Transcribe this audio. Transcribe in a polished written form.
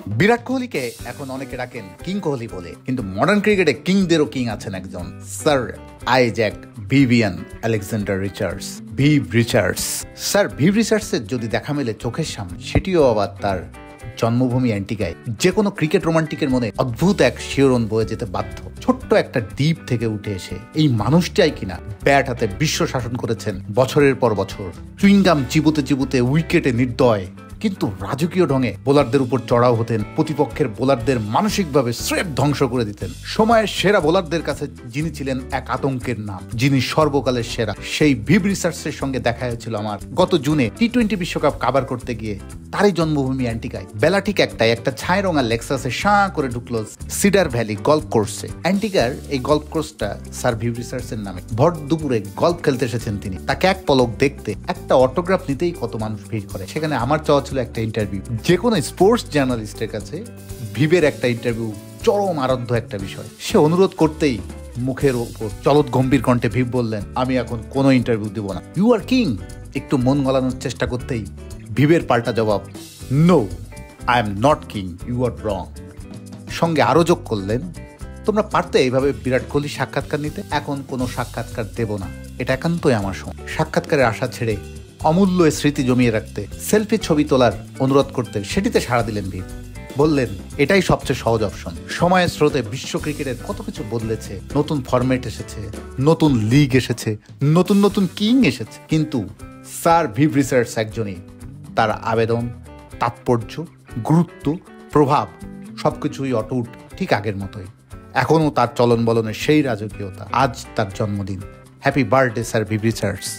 বিরাট কোহলিকে এখন অনেকে ডাকেন কিং কোহলি বলে, কিন্তু মডার্ন ক্রিকেটে কিংদেরও কিং আছেন একজন, sir Isaac Vivian Alexander Richards, Viv Richards. Sir Viv রিচার্ডসের যদি দেখা মেলে চোখের সামনে, সেটিও আবার তার জন্মভূমি অ্যান্টিগায়, যে কোনো ক্রিকেট রোমান্টিকের মনে অদ্ভুত এক শিহরণ বয়ে যেতে বাধ্য। ছোট্ট একটা দ্বীপ থেকে উঠে এসে এই মানুষটাই কিনা ব্যাট হাতে বিশ্ব শাসন করেছেন বছরের পর বছর, চুইংগাম চিবুতে চিবুতে উইকেটে নির্দয়, কিন্তু রাজকীয় ঢঙে বোলারদের উপর চড়াও হতেন, প্রতিপক্ষের বোলারদের মানসিকভাবে স্রেফ ধ্বংস করে দিতেন। সময়ের সেরা বোলারদের কাছে যিনি ছিলেন এক আতঙ্কের নাম, যিনি সর্বকালের সেরা, সেই ভিভ রিচার্ডসের সঙ্গে দেখা হয়েছিল আমার গত জুনে টি-20 বিশ্বকাপ কাভার করতে গিয়ে তারই জন্মভূমি অ্যান্টিগায়। বেলা ঠিক একটাই, একটা ছায় রঙা লেক্সাসে শাঁ করে ঢুকলো সিডার ভ্যালি গল্ফ কোর্সে। অ্যান্টিগার এই গল্ফ কোর্সটা স্যার ভিভ রিচার্ডসের নামে। ভর দুপুরে গল্ফ খেলতে এসেছেন তিনি। তাকে এক পলক দেখতে, একটা অটোগ্রাফ নিতেই কত মানুষ ভিড় করে। সেখানে আমার চাওয়া ছিল একটা ইন্টারভিউ। যে কোনো স্পোর্টস জার্নালিস্টের কাছে ভিভের একটা ইন্টারভিউ চরম আরাধ্য একটা বিষয়। সে অনুরোধ করতেই মুখের ওপর চলত গম্ভীর কণ্ঠে ভিভ বললেন, আমি এখন কোনো ইন্টারভিউ দিব না, ইউ আর কিং। একটু মন গলানোর চেষ্টা করতেই ভিভের পাল্টা জবাব, no I am not king, you are wrong. সঙ্গে আরো যোগ করলেন, তোমরা পারতে এইভাবে বিরাট কোহলি সাক্ষাৎকার নিতে, এখন কোনো সাক্ষাৎকার দেব না, এটা একান্তই আমার সময়। সাক্ষাৎকারের আশা ছেড়ে অমূল্য স্মৃতি জমিয়ে রাখতে, সেলফি ছবি তোলার অনুরোধ করতে সেটিতে সাড়া দিলেন ভিভ। বললেন এটাই সবচেয়ে সহজ অপশন। সময়ের স্রোতে বিশ্ব ক্রিকেটের কত কিছু বদলেছে, নতুন ফরম্যাট এসেছে, নতুন লিগ এসেছে, নতুন নতুন কিং এসেছে, কিন্তু স্যার ভিভ রিচার্ডস একজনই। তার আবেদন, তাৎপর্য, গুরুত্ব, প্রভাব সবকিছুই অটুট, ঠিক আগের মতোই। এখনও তার চলন বলনের সেই রাজকীয়তা। আজ তার জন্মদিন। Happy birthday sir Viv Richards.